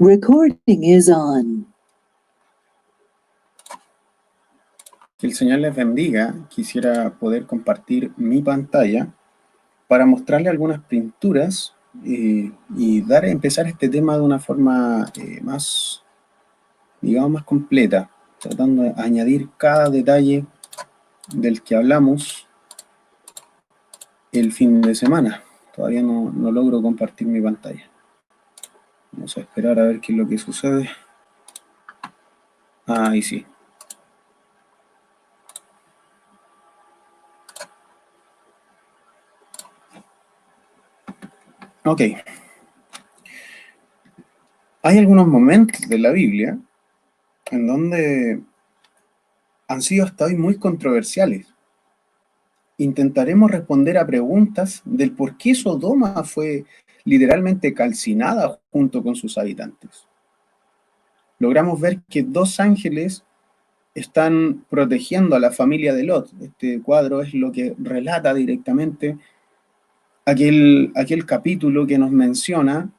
Recording is on. Que el Señor les bendiga. Quisiera poder compartir mi pantalla para mostrarle algunas pinturas y empezar este tema de una forma más, digamos, más completa, tratando de añadir cada detalle del que hablamos el fin de semana. Todavía no logro compartir mi pantalla. Vamos a esperar a ver qué es lo que sucede. Ahí sí. Ok. Hay algunos momentos de la Biblia en donde han sido hasta hoy muy controversiales. Intentaremos responder a preguntas del por qué Sodoma fue literalmente calcinada junto con sus habitantes. Logramos ver que dos ángeles están protegiendo a la familia de Lot. Este cuadro es lo que relata directamente aquel capítulo que nos menciona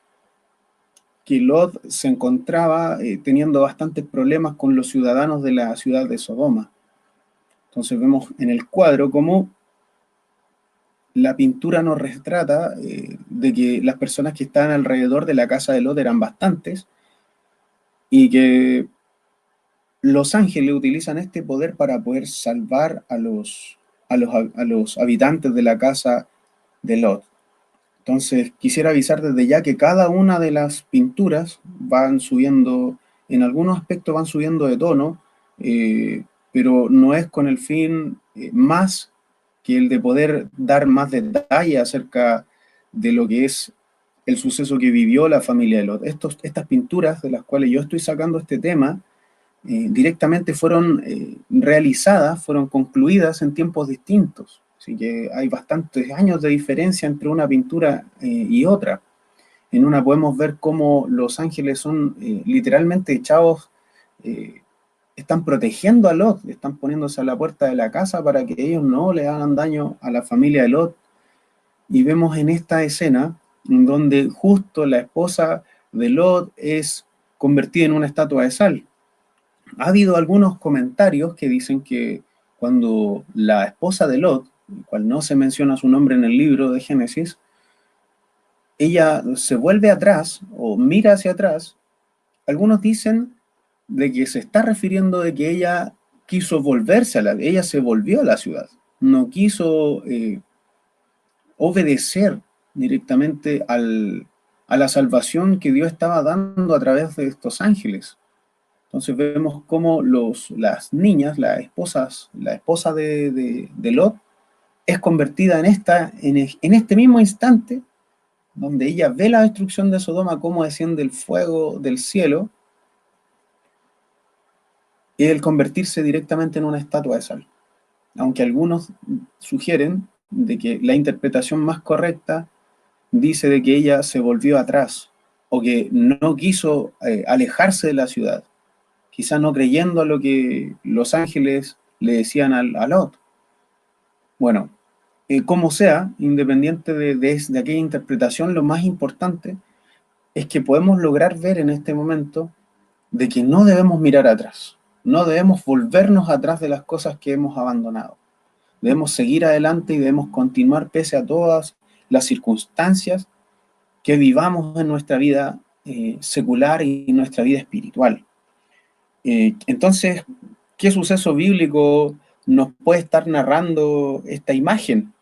que Lot se encontraba teniendo bastantes problemas con los ciudadanos de la ciudad de Sodoma. Entonces vemos en el cuadro cómo la pintura nos retrata de que las personas que estaban alrededor de la casa de Lot eran bastantes y que los ángeles utilizan este poder para poder salvar a los habitantes de la casa de Lot. Entonces quisiera avisar desde ya que cada una de las pinturas van subiendo, en algunos aspectos van subiendo de tono, pero no es con el fin más que el de poder dar más detalle acerca de lo que es el suceso que vivió la familia de Lot. Estas pinturas de las cuales yo estoy sacando este tema, directamente fueron realizadas, fueron concluidas en tiempos distintos. Así que hay bastantes años de diferencia entre una pintura y otra. En una podemos ver cómo los ángeles son literalmente echados, están protegiendo a Lot, están poniéndose a la puerta de la casa para que ellos no le hagan daño a la familia de Lot. Y vemos en esta escena en donde justo la esposa de Lot es convertida en una estatua de sal. Ha habido algunos comentarios que dicen que cuando la esposa de Lot, cual no se menciona su nombre en el libro de Génesis, ella se vuelve atrás o mira hacia atrás, algunos dicen de que se está refiriendo de que ella quiso volverse ella se volvió a la ciudad, no quiso obedecer directamente a la salvación que Dios estaba dando a través de estos ángeles. Entonces vemos cómo las niñas, la esposa de Lot, es convertida en este mismo instante, donde ella ve la destrucción de Sodoma, cómo desciende el fuego del cielo, y el convertirse directamente en una estatua de sal. Aunque algunos sugieren de que la interpretación más correcta dice de que ella se volvió atrás, o que no quiso alejarse de la ciudad, quizá no creyendo a lo que los ángeles le decían a Lot. Bueno, como sea, independiente de aquella interpretación, lo más importante es que podemos lograr ver en este momento de que no debemos mirar atrás, no debemos volvernos atrás de las cosas que hemos abandonado. Debemos seguir adelante y debemos continuar pese a todas las circunstancias que vivamos en nuestra vida secular y nuestra vida espiritual. Entonces, ¿qué suceso bíblico nos puede estar narrando esta imagen?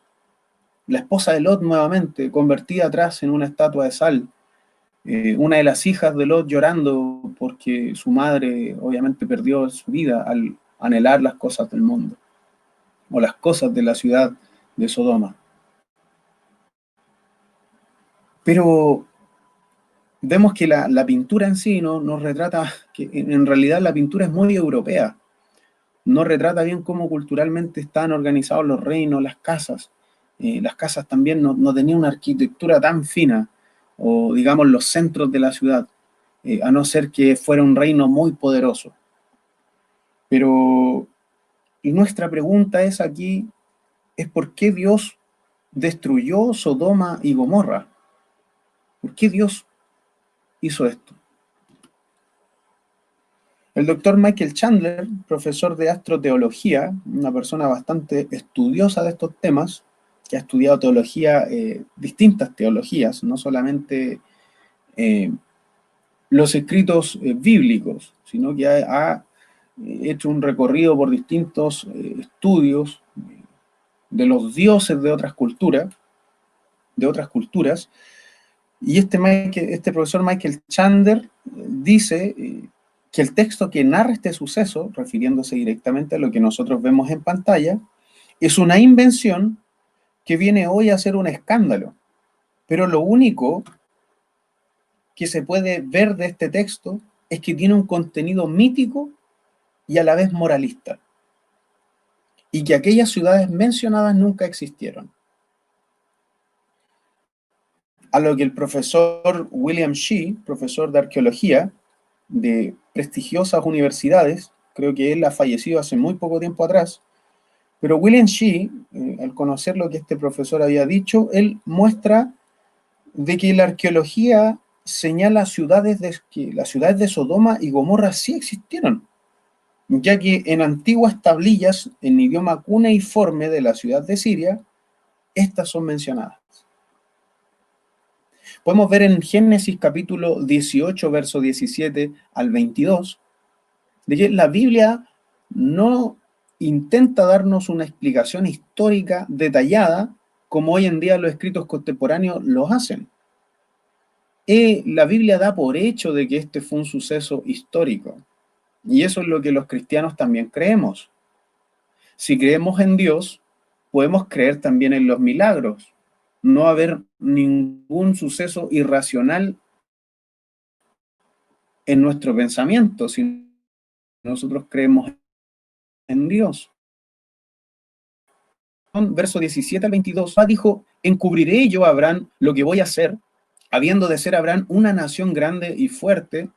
La esposa de Lot nuevamente, convertida atrás en una estatua de sal. Una de las hijas de Lot llorando porque su madre obviamente perdió su vida al anhelar las cosas del mundo, o las cosas de la ciudad de Sodoma. Pero vemos que la pintura en sí nos retrata, que en realidad la pintura es muy europea, no retrata bien cómo culturalmente están organizados los reinos, las casas. Las casas también no tenían una arquitectura tan fina, o digamos los centros de la ciudad, a no ser que fuera un reino muy poderoso. Pero nuestra pregunta es aquí, es ¿por qué Dios destruyó Sodoma y Gomorra? ¿Por qué Dios hizo esto? El doctor Michael Chandler, profesor de astroteología, una persona bastante estudiosa de estos temas, que ha estudiado teología, distintas teologías, no solamente los escritos bíblicos, sino que ha hecho un recorrido por distintos estudios de los dioses de otras culturas, y este profesor Michael Chandler dice que el texto que narra este suceso, refiriéndose directamente a lo que nosotros vemos en pantalla, es una invención que viene hoy a ser un escándalo. Pero lo único que se puede ver de este texto es que tiene un contenido mítico y a la vez moralista, y que aquellas ciudades mencionadas nunca existieron. A lo que el profesor William Shea, profesor de arqueología de prestigiosas universidades, creo que él ha fallecido hace muy poco tiempo atrás, pero William Shea, al conocer lo que este profesor había dicho, él muestra de que la arqueología señala que las ciudades de Sodoma y Gomorra sí existieron, ya que en antiguas tablillas en idioma cuneiforme de la ciudad de Siria, estas son mencionadas. Podemos ver en Génesis capítulo 18, verso 17 al 22, de que la Biblia no intenta darnos una explicación histórica detallada como hoy en día los escritos contemporáneos los hacen. La Biblia da por hecho de que este fue un suceso histórico, y eso es lo que los cristianos también creemos. Si creemos en Dios, podemos creer también en los milagros. No haber ningún suceso irracional en nuestro pensamiento, si nosotros creemos en Dios. Verso 17 al 22, dijo, encubriré yo a Abraham lo que voy a hacer, habiendo de ser Abraham una nación grande y fuerte,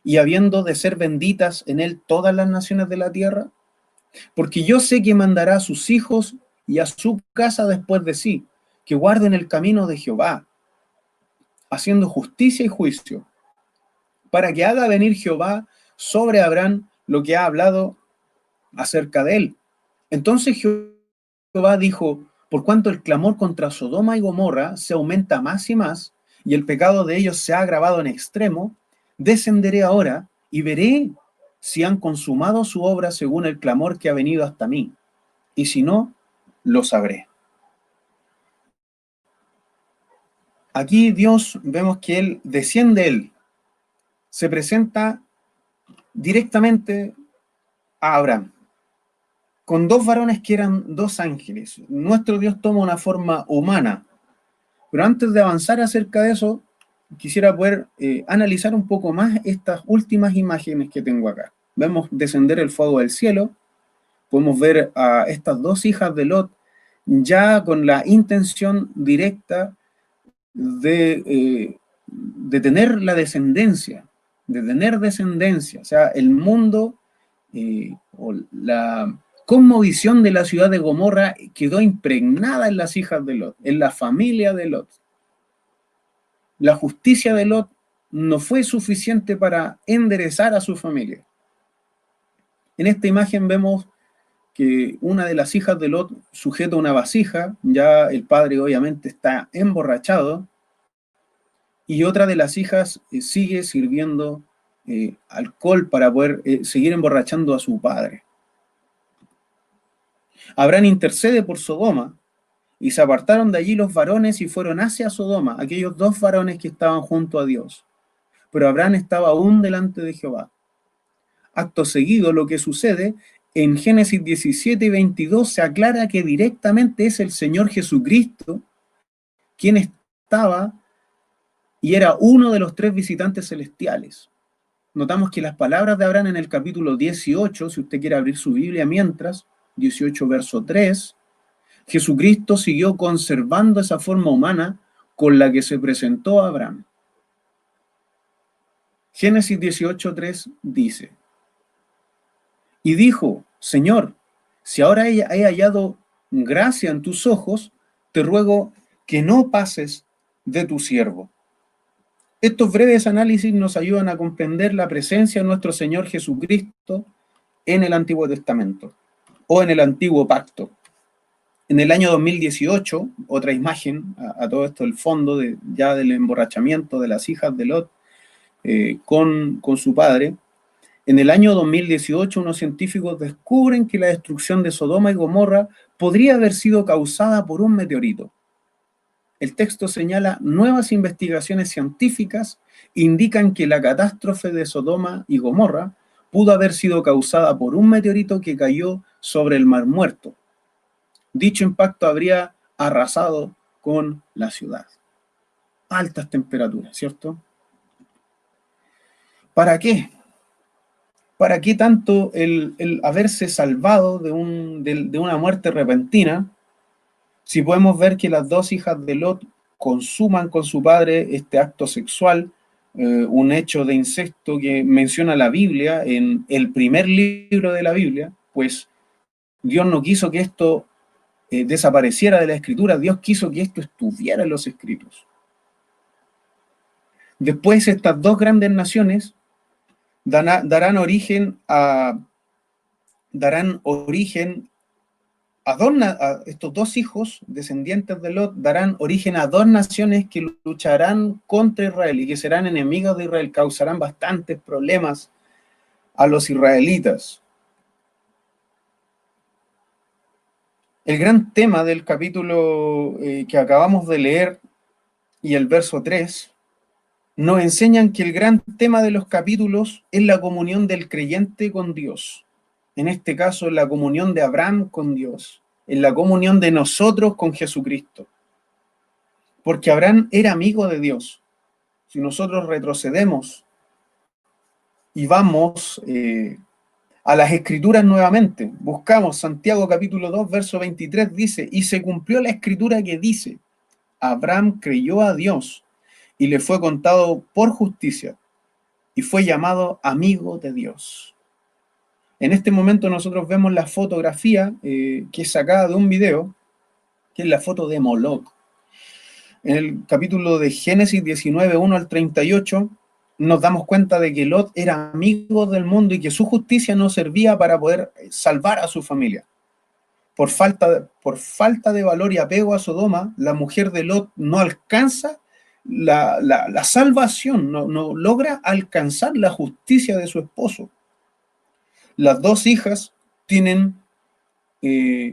y habiendo de ser benditas en él todas las naciones de la tierra, porque yo sé que mandará a sus hijos y a su casa después de sí, que guarden el camino de Jehová, haciendo justicia y juicio, para que haga venir Jehová sobre Abraham lo que ha hablado acerca de él. Entonces Jehová dijo, por cuanto el clamor contra Sodoma y Gomorra se aumenta más y más, y el pecado de ellos se ha agravado en extremo, descenderé ahora y veré si han consumado su obra según el clamor que ha venido hasta mí, y si no, lo sabré. Aquí Dios, vemos que Él desciende, se presenta directamente a Abraham, con dos varones que eran dos ángeles. Nuestro Dios toma una forma humana, pero antes de avanzar acerca de eso, quisiera poder analizar un poco más estas últimas imágenes que tengo acá. Vemos descender el fuego del cielo, podemos ver a estas dos hijas de Lot ya con la intención directa de tener la descendencia, o sea, el mundo o la cosmovisión de la ciudad de Gomorra quedó impregnada en las hijas de Lot, en la familia de Lot. La justicia de Lot no fue suficiente para enderezar a su familia. En esta imagen vemos que una de las hijas de Lot sujeta una vasija, ya el padre obviamente está emborrachado, y otra de las hijas sigue sirviendo alcohol para poder seguir emborrachando a su padre. Abraham intercede por Sodoma, y se apartaron de allí los varones y fueron hacia Sodoma, aquellos dos varones que estaban junto a Dios. Pero Abraham estaba aún delante de Jehová. Acto seguido, lo que sucede en Génesis 17 y 22 se aclara que directamente es el Señor Jesucristo quien estaba y era uno de los tres visitantes celestiales. Notamos que las palabras de Abraham en el capítulo 18, si usted quiere abrir su Biblia mientras, 18 verso 3, Jesucristo siguió conservando esa forma humana con la que se presentó a Abraham. Génesis 18:3 dice, y dijo, Señor, si ahora he hallado gracia en tus ojos, te ruego que no pases de tu siervo. Estos breves análisis nos ayudan a comprender la presencia de nuestro Señor Jesucristo en el Antiguo Testamento o en el Antiguo Pacto. En el año 2018, otra imagen a todo esto, el fondo ya del emborrachamiento de las hijas de Lot con su padre. En el año 2018, unos científicos descubren que la destrucción de Sodoma y Gomorra podría haber sido causada por un meteorito. El texto señala nuevas investigaciones científicas indican que la catástrofe de Sodoma y Gomorra pudo haber sido causada por un meteorito que cayó sobre el Mar Muerto. Dicho impacto habría arrasado con la ciudad. Altas temperaturas, ¿cierto? ¿Para qué? ¿Para qué tanto el haberse salvado de una muerte repentina? Si podemos ver que las dos hijas de Lot consuman con su padre este acto sexual, un hecho de incesto que menciona la Biblia en el primer libro de la Biblia, pues Dios no quiso que esto desapareciera de la escritura, Dios quiso que esto estuviera en los escritos. Después estas dos grandes naciones darán origen a estos dos hijos, descendientes de Lot, darán origen a dos naciones que lucharán contra Israel y que serán enemigos de Israel, causarán bastantes problemas a los israelitas. El gran tema del capítulo que acabamos de leer y el verso 3 nos enseñan que el gran tema de los capítulos es la comunión del creyente con Dios. En este caso, la comunión de Abraham con Dios, en la comunión de nosotros con Jesucristo. Porque Abraham era amigo de Dios. Si nosotros retrocedemos y vamos a las Escrituras nuevamente, buscamos Santiago capítulo 2, verso 23, dice, y se cumplió la Escritura que dice, Abraham creyó a Dios y le fue contado por justicia y fue llamado amigo de Dios. En este momento nosotros vemos la fotografía que es sacada de un video, que es la foto de Moloc. En el capítulo de Génesis 19, 1 al 38, nos damos cuenta de que Lot era amigo del mundo y que su justicia no servía para poder salvar a su familia. Por falta de valor y apego a Sodoma, la mujer de Lot no alcanza la salvación, no logra alcanzar la justicia de su esposo. Las dos hijas tienen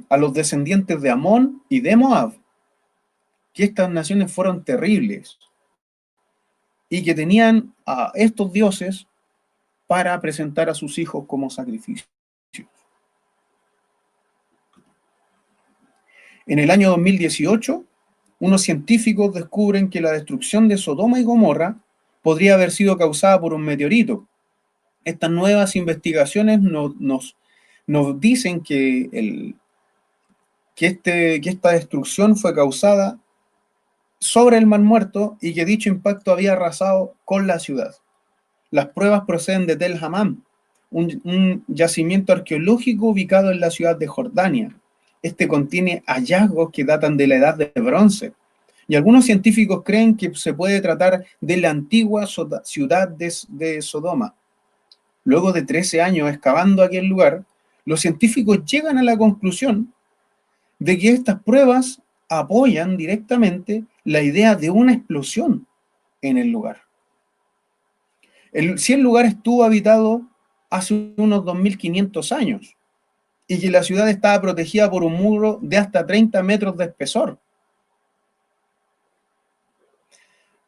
a los descendientes de Amón y de Moab, que estas naciones fueron terribles y que tenían a estos dioses para presentar a sus hijos como sacrificios. En el año 2018, unos científicos descubren que la destrucción de Sodoma y Gomorra podría haber sido causada por un meteorito. Estas nuevas investigaciones nos dicen que esta destrucción fue causada sobre el Mar Muerto y que dicho impacto había arrasado con la ciudad. Las pruebas proceden de Tel Hammam, un yacimiento arqueológico ubicado en la ciudad de Jordania. Este contiene hallazgos que datan de la edad de bronce. Y algunos científicos creen que se puede tratar de la antigua ciudad de Sodoma. Luego de 13 años excavando aquel lugar, los científicos llegan a la conclusión de que estas pruebas apoyan directamente la idea de una explosión en el lugar. Si el lugar estuvo habitado hace unos 2500 años y que la ciudad estaba protegida por un muro de hasta 30 metros de espesor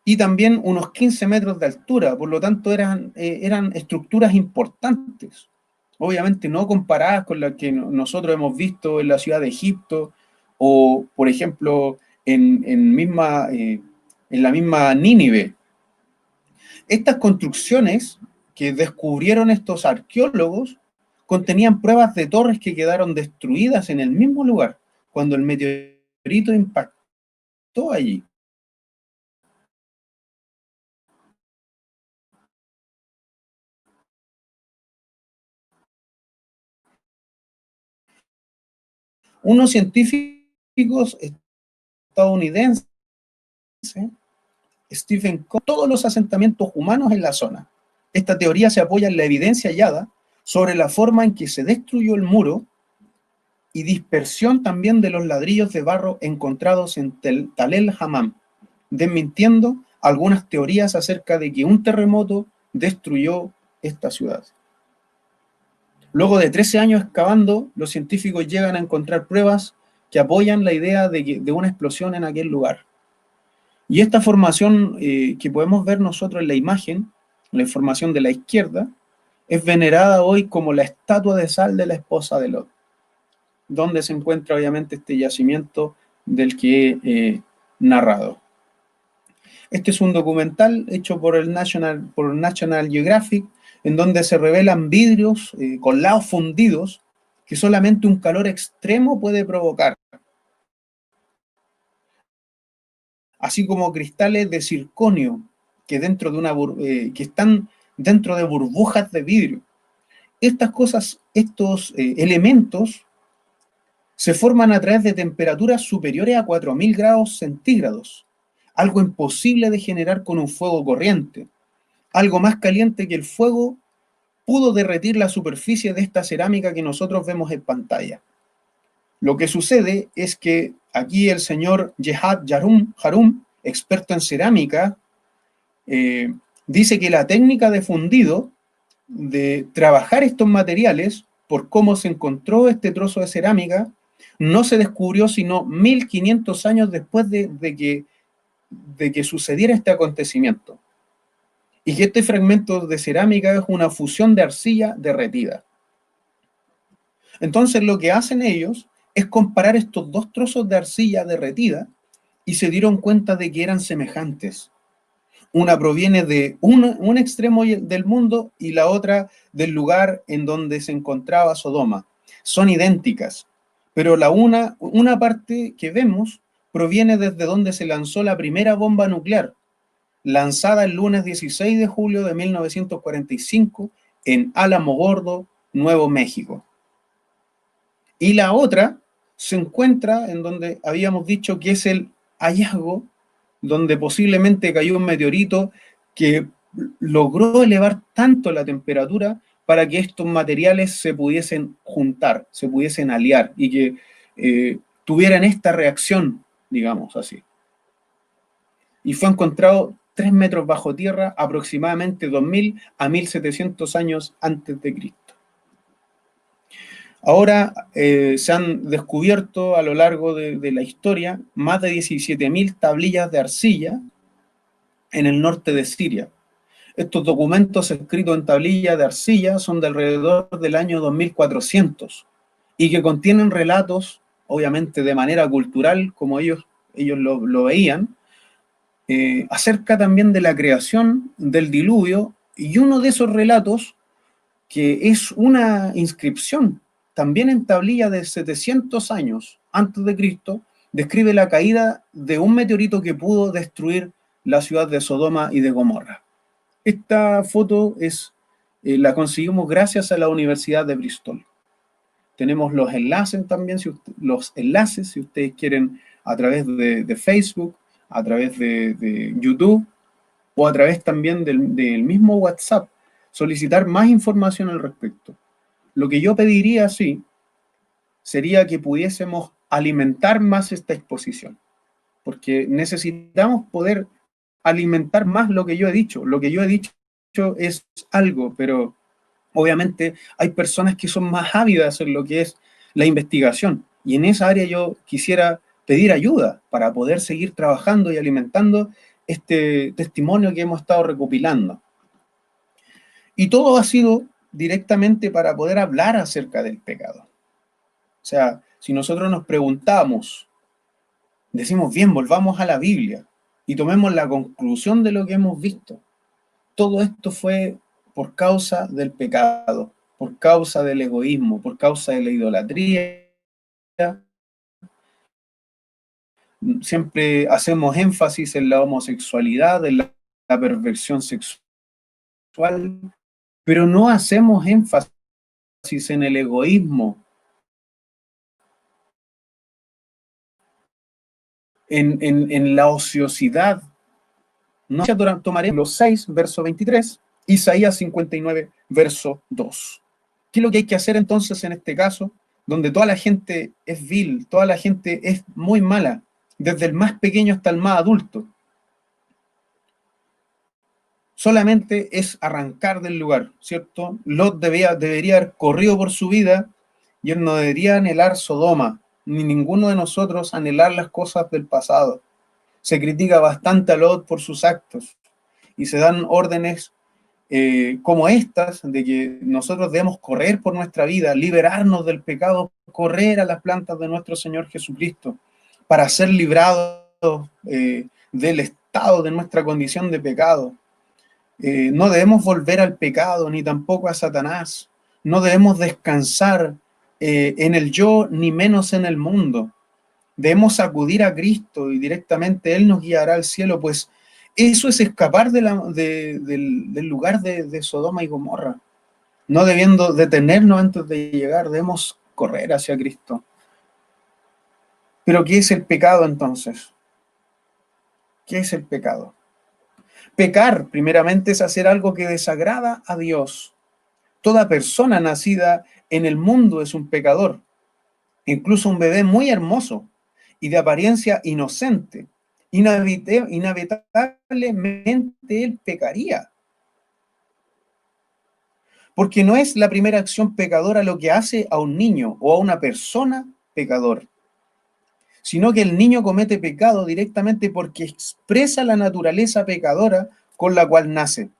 y también unos 15 metros de altura, por lo tanto eran estructuras importantes, obviamente no comparadas con las que nosotros hemos visto en la ciudad de Egipto o, por ejemplo, en la misma Nínive. Estas construcciones que descubrieron estos arqueólogos contenían pruebas de torres que quedaron destruidas en el mismo lugar cuando el meteorito impactó allí. Unos científicos estadounidenses Stephen Cohen, todos los asentamientos humanos en la zona. Esta teoría se apoya en la evidencia hallada sobre la forma en que se destruyó el muro y dispersión también de los ladrillos de barro encontrados en Tal el Hammam, desmintiendo algunas teorías acerca de que un terremoto destruyó esta ciudad. Luego de 13 años excavando, los científicos llegan a encontrar pruebas que apoyan la idea de una explosión en aquel lugar. Y esta formación que podemos ver nosotros en la imagen, la información de la izquierda, es venerada hoy como la estatua de sal de la esposa de Lot, donde se encuentra obviamente este yacimiento del que he narrado. Este es un documental hecho por National Geographic, en donde se revelan vidrios con lados fundidos que solamente un calor extremo puede provocar, así como cristales de circonio que están dentro de burbujas de vidrio. Estas cosas, estos elementos se forman a través de temperaturas superiores a 4000 grados centígrados, algo imposible de generar con un fuego corriente. Algo más caliente que el fuego pudo derretir la superficie de esta cerámica que nosotros vemos en pantalla. Lo que sucede es que aquí el señor Jehad Harum, experto en cerámica, dice que la técnica de fundido, de trabajar estos materiales, por cómo se encontró este trozo de cerámica, no se descubrió sino 1500 años después de que sucediera este acontecimiento. Y que este fragmento de cerámica es una fusión de arcilla derretida. Entonces lo que hacen ellos es comparar estos dos trozos de arcilla derretida y se dieron cuenta de que eran semejantes. Una proviene de un extremo del mundo y la otra del lugar en donde se encontraba Sodoma. Son idénticas, pero una parte que vemos proviene desde donde se lanzó la primera bomba nuclear, lanzada el lunes 16 de julio de 1945 en Álamo Gordo, Nuevo México. Y la otra se encuentra en donde habíamos dicho que es el hallazgo, donde posiblemente cayó un meteorito que logró elevar tanto la temperatura para que estos materiales se pudiesen juntar, se pudiesen aliar y que tuvieran esta reacción, digamos así. Y fue encontrado 3 metros bajo tierra, aproximadamente 2000 a 1700 años antes de Cristo. Ahora se han descubierto a lo largo de la historia más de 17.000 tablillas de arcilla en el norte de Siria. Estos documentos escritos en tablillas de arcilla son de alrededor del año 2400 y que contienen relatos, obviamente de manera cultural, como ellos lo veían, acerca también de la creación del diluvio, y uno de esos relatos, que es una inscripción también en tablilla de 700 años antes de Cristo, describe la caída de un meteorito que pudo destruir la ciudad de Sodoma y de Gomorra. Esta foto la conseguimos gracias a la Universidad de Bristol. Tenemos los enlaces también, si ustedes quieren, a través de Facebook, a través de YouTube o a través también del mismo WhatsApp, solicitar más información al respecto. Lo que yo pediría, sí, sería que pudiésemos alimentar más esta exposición, porque necesitamos poder alimentar más lo que yo he dicho. Lo que yo he dicho es algo, pero obviamente hay personas que son más ávidas en lo que es la investigación, y en esa área yo quisiera pedir ayuda para poder seguir trabajando y alimentando este testimonio que hemos estado recopilando. Y todo ha sido directamente para poder hablar acerca del pecado. O sea, si nosotros nos preguntamos, decimos, bien, volvamos a la Biblia y tomemos la conclusión de lo que hemos visto. Todo esto fue por causa del pecado, por causa del egoísmo, por causa de la idolatría. Siempre hacemos énfasis en la homosexualidad, en la perversión sexual, pero no hacemos énfasis en el egoísmo, en la ociosidad, No tomaremos los 6, verso 23, Isaías 59, verso 2. ¿Qué es lo que hay que hacer entonces en este caso? Donde toda la gente es vil, toda la gente es muy mala, desde el más pequeño hasta el más adulto. Solamente es arrancar del lugar, ¿cierto? Lot debería haber corrido por su vida y él no debería anhelar Sodoma, ni ninguno de nosotros anhelar las cosas del pasado. Se critica bastante a Lot por sus actos y se dan órdenes como estas, de que nosotros debemos correr por nuestra vida, liberarnos del pecado, correr a las plantas de nuestro Señor Jesucristo para ser librados del estado de nuestra condición de pecado. No debemos volver al pecado, ni tampoco a Satanás. No debemos descansar en el yo, ni menos en el mundo. Debemos acudir a Cristo y directamente Él nos guiará al cielo, pues eso es escapar del lugar de Sodoma y Gomorra. No debiendo detenernos antes de llegar, debemos correr hacia Cristo. Pero ¿qué es el pecado entonces? ¿Qué es el pecado? Pecar, primeramente, es hacer algo que desagrada a Dios. Toda persona nacida en el mundo es un pecador, incluso un bebé muy hermoso y de apariencia inocente. Inevitablemente él pecaría. Porque no es la primera acción pecadora lo que hace a un niño o a una persona pecador, sino que el niño comete pecado directamente porque expresa la naturaleza pecadora con la cual nace.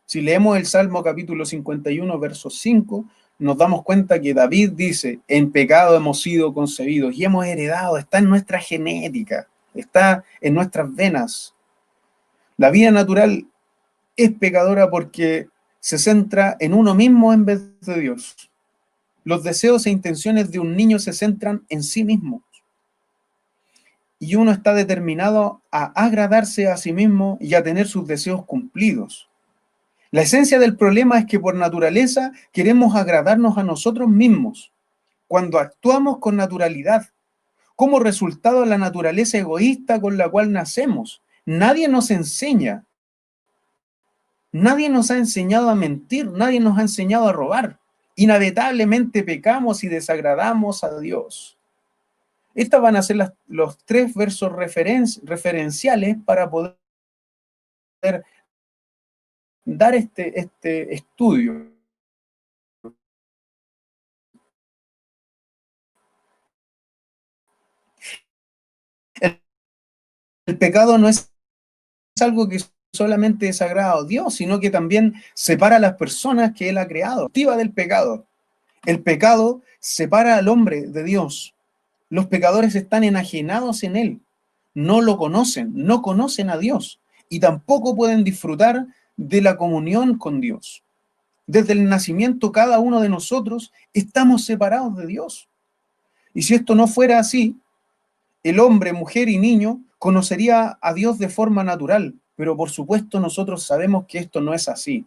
Si leemos el Salmo capítulo 51, verso 5, nos damos cuenta que David dice, en pecado hemos sido concebidos y hemos heredado, está en nuestra genética, está en nuestras venas. La vida natural es pecadora porque se centra en uno mismo en vez de Dios. Los deseos e intenciones de un niño se centran en sí mismo. Y uno está determinado a agradarse a sí mismo y a tener sus deseos cumplidos. La esencia del problema es que por naturaleza queremos agradarnos a nosotros mismos. Cuando actuamos con naturalidad, como resultado de la naturaleza egoísta con la cual nacemos, nadie nos enseña. Nadie nos ha enseñado a mentir, nadie nos ha enseñado a robar. Inevitablemente pecamos y desagradamos a Dios. Estas van a ser los 3 versos referenciales para poder dar este estudio. El, el pecado no es algo que solamente desagrada a Dios, sino que también separa a las personas que Él ha creado. Activa del pecado. El pecado separa al hombre de Dios. Los pecadores están enajenados en Él. No lo conocen, no conocen a Dios y tampoco pueden disfrutar de la comunión con Dios. Desde el nacimiento, cada uno de nosotros estamos separados de Dios. Y si esto no fuera así, el hombre, mujer y niño conocería a Dios de forma natural, pero por supuesto nosotros sabemos que esto no es así.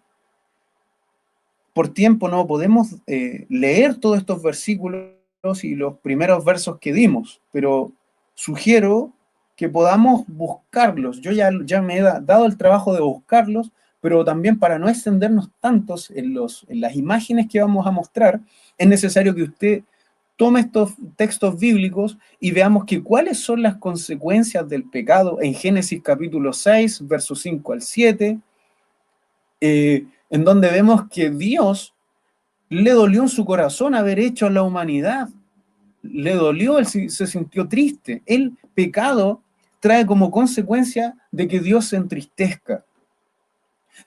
Por tiempo no podemos leer todos estos versículos y los primeros versos que dimos, pero sugiero que podamos buscarlos. Yo ya me he dado el trabajo de buscarlos, pero también para no extendernos tantos en las imágenes que vamos a mostrar, es necesario que usted tome estos textos bíblicos y veamos que cuáles son las consecuencias del pecado en Génesis capítulo 6, versos 5 al 7, en donde vemos que Dios le dolió en su corazón haber hecho a la humanidad. Le dolió, él se sintió triste. El pecado trae como consecuencia de que Dios se entristezca,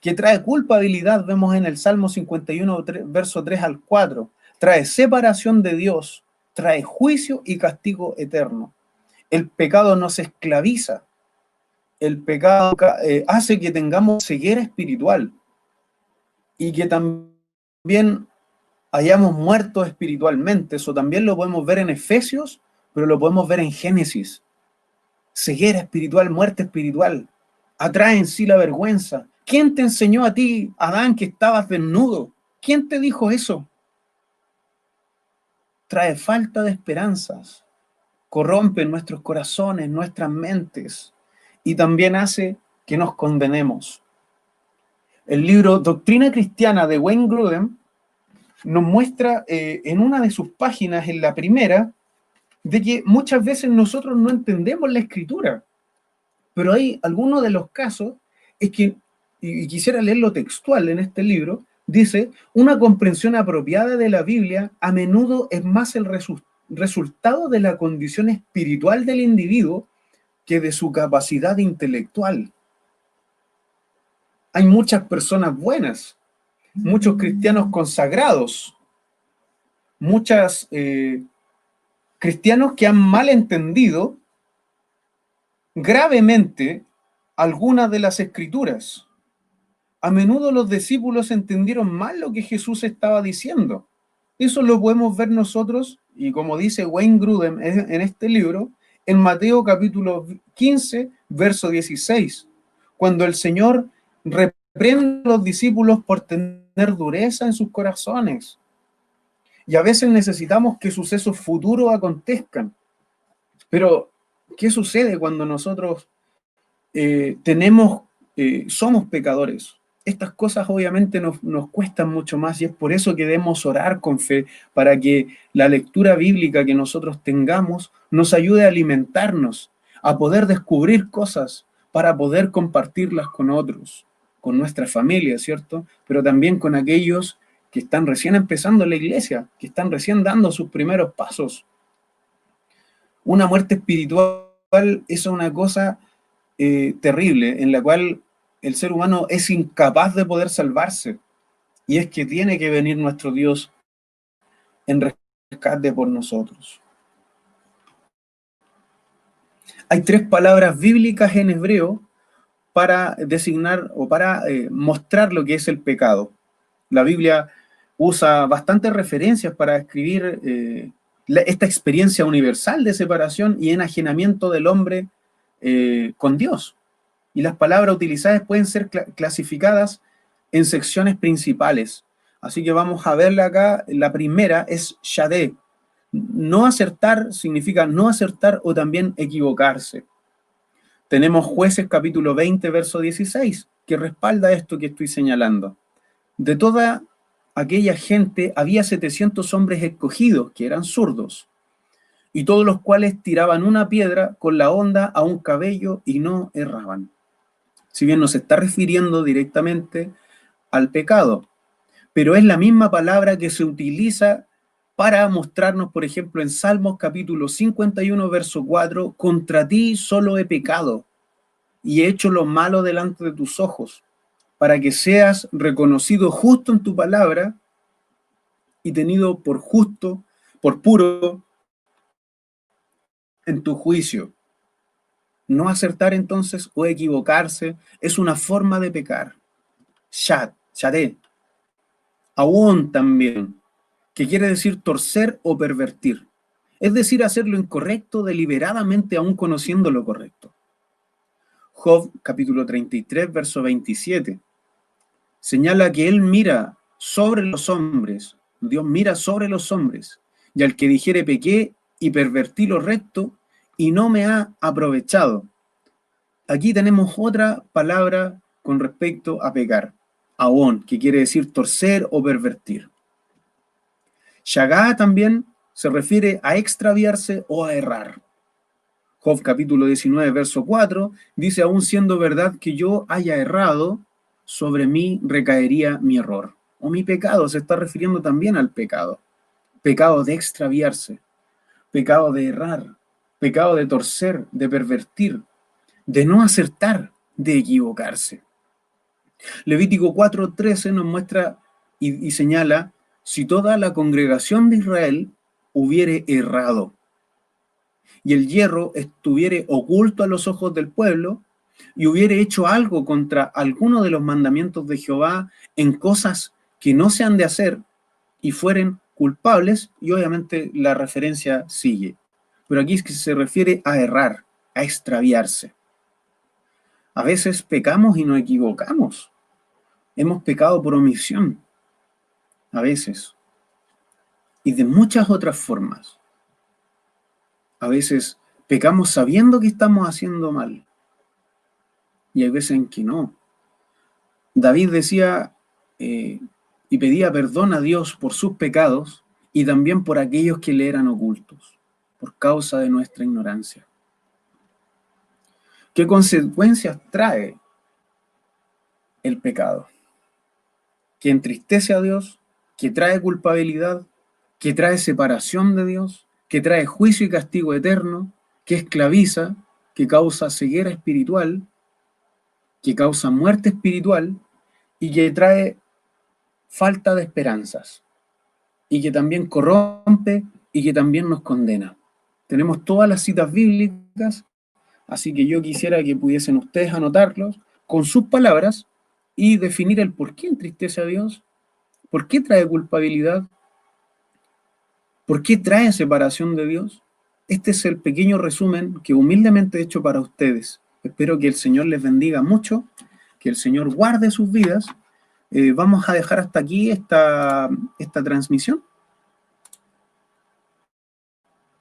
que trae culpabilidad, vemos en el Salmo 51, verso 3 al 4. Trae separación de Dios, trae juicio y castigo eterno. El pecado nos esclaviza. El pecado hace que tengamos ceguera espiritual y que también hayamos muerto espiritualmente. Eso también lo podemos ver en Efesios, pero lo podemos ver en Génesis. Ceguera espiritual, muerte espiritual, atrae en sí la vergüenza. ¿Quién te enseñó a ti, Adán, que estabas desnudo? ¿Quién te dijo eso? Trae falta de esperanzas, corrompe nuestros corazones, nuestras mentes, y también hace que nos condenemos. El libro Doctrina Cristiana de Wayne Grudem nos muestra en una de sus páginas, en la primera, de que muchas veces nosotros no entendemos la Escritura. Pero hay algunos de los casos, es que, y quisiera leerlo textual en este libro, dice, una comprensión apropiada de la Biblia a menudo es más el resultado de la condición espiritual del individuo que de su capacidad intelectual. Hay muchas personas buenas, muchos cristianos consagrados, muchos cristianos que han malentendido gravemente algunas de las escrituras. A menudo los discípulos entendieron mal lo que Jesús estaba diciendo. Eso lo podemos ver nosotros, y como dice Wayne Grudem en este libro, en Mateo capítulo 15, verso 16, cuando el Señor reprende a los discípulos por tener dureza en sus corazones. Y a veces necesitamos que sucesos futuros acontezcan. Pero, ¿qué sucede cuando nosotros somos pecadores? Estas cosas obviamente nos cuestan mucho más y es por eso que debemos orar con fe, para que la lectura bíblica que nosotros tengamos nos ayude a alimentarnos, a poder descubrir cosas, para poder compartirlas con otros, con nuestra familia, ¿cierto? Pero también con aquellos que están recién empezando la iglesia, que están recién dando sus primeros pasos. Una muerte espiritual es una cosa terrible, en la cual el ser humano es incapaz de poder salvarse. Y es que tiene que venir nuestro Dios en rescate por nosotros. Hay 3 palabras bíblicas en hebreo para designar o para mostrar lo que es el pecado. La Biblia usa bastantes referencias para escribir esta experiencia universal de separación y enajenamiento del hombre con Dios. Y las palabras utilizadas pueden ser clasificadas en secciones principales. Así que vamos a verla acá. La primera es shadé. No acertar significa no acertar o también equivocarse. Tenemos Jueces capítulo 20, verso 16, que respalda esto que estoy señalando. De toda aquella gente había 700 hombres escogidos, que eran zurdos, y todos los cuales tiraban una piedra con la honda a un cabello y no erraban. Si bien no se está refiriendo directamente al pecado, pero es la misma palabra que se utiliza para mostrarnos, por ejemplo, en Salmos capítulo 51, verso 4, contra ti solo he pecado y he hecho lo malo delante de tus ojos, para que seas reconocido justo en tu palabra y tenido por justo, por puro en tu juicio. No acertar entonces o equivocarse es una forma de pecar. Shadé. Aún también, que quiere decir torcer o pervertir. Es decir, hacer lo incorrecto deliberadamente aún conociendo lo correcto. Job, capítulo 33, verso 27, señala que él mira sobre los hombres, Dios mira sobre los hombres, y al que dijere pequé y pervertí lo recto, y no me ha aprovechado. Aquí tenemos otra palabra con respecto a pecar, aún, que quiere decir torcer o pervertir. Shagá también se refiere a extraviarse o a errar. Job capítulo 19, verso 4, dice, aún siendo verdad que yo haya errado, sobre mí recaería mi error. O mi pecado, se está refiriendo también al pecado. Pecado de extraviarse, pecado de errar, pecado de torcer, de pervertir, de no acertar, de equivocarse. Levítico 4:13 nos muestra y señala, si toda la congregación de Israel hubiere errado y el hierro estuviere oculto a los ojos del pueblo y hubiere hecho algo contra alguno de los mandamientos de Jehová en cosas que no se han de hacer y fueren culpables, y obviamente la referencia sigue. Pero aquí es que se refiere a errar, a extraviarse. A veces pecamos y nos equivocamos. Hemos pecado por omisión, a veces, y de muchas otras formas. A veces pecamos sabiendo que estamos haciendo mal. y hay veces en que no. David decía y pedía perdón a Dios por sus pecados y también por aquellos que le eran ocultos, por causa de nuestra ignorancia. ¿Qué consecuencias trae el pecado? Que entristece a Dios, que trae culpabilidad, que trae separación de Dios, que trae juicio y castigo eterno, que esclaviza, que causa ceguera espiritual, que causa muerte espiritual y que trae falta de esperanzas y que también corrompe y que también nos condena. Tenemos todas las citas bíblicas, así que yo quisiera que pudiesen ustedes anotarlos con sus palabras y definir el por qué entristece a Dios, por qué trae culpabilidad, por qué trae separación de Dios. Este es el pequeño resumen que humildemente he hecho para ustedes. Espero que el Señor les bendiga mucho, que el Señor guarde sus vidas. Vamos a dejar hasta aquí esta transmisión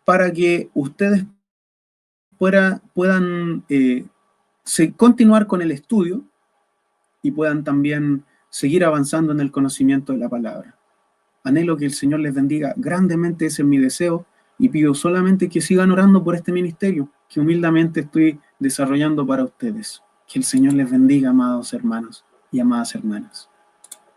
para que ustedes puedan continuar con el estudio y puedan también seguir avanzando en el conocimiento de la palabra. Anhelo que el Señor les bendiga grandemente, ese es mi deseo, y pido solamente que sigan orando por este ministerio que humildemente estoy desarrollando para ustedes. Que el Señor les bendiga, amados hermanos y amadas hermanas.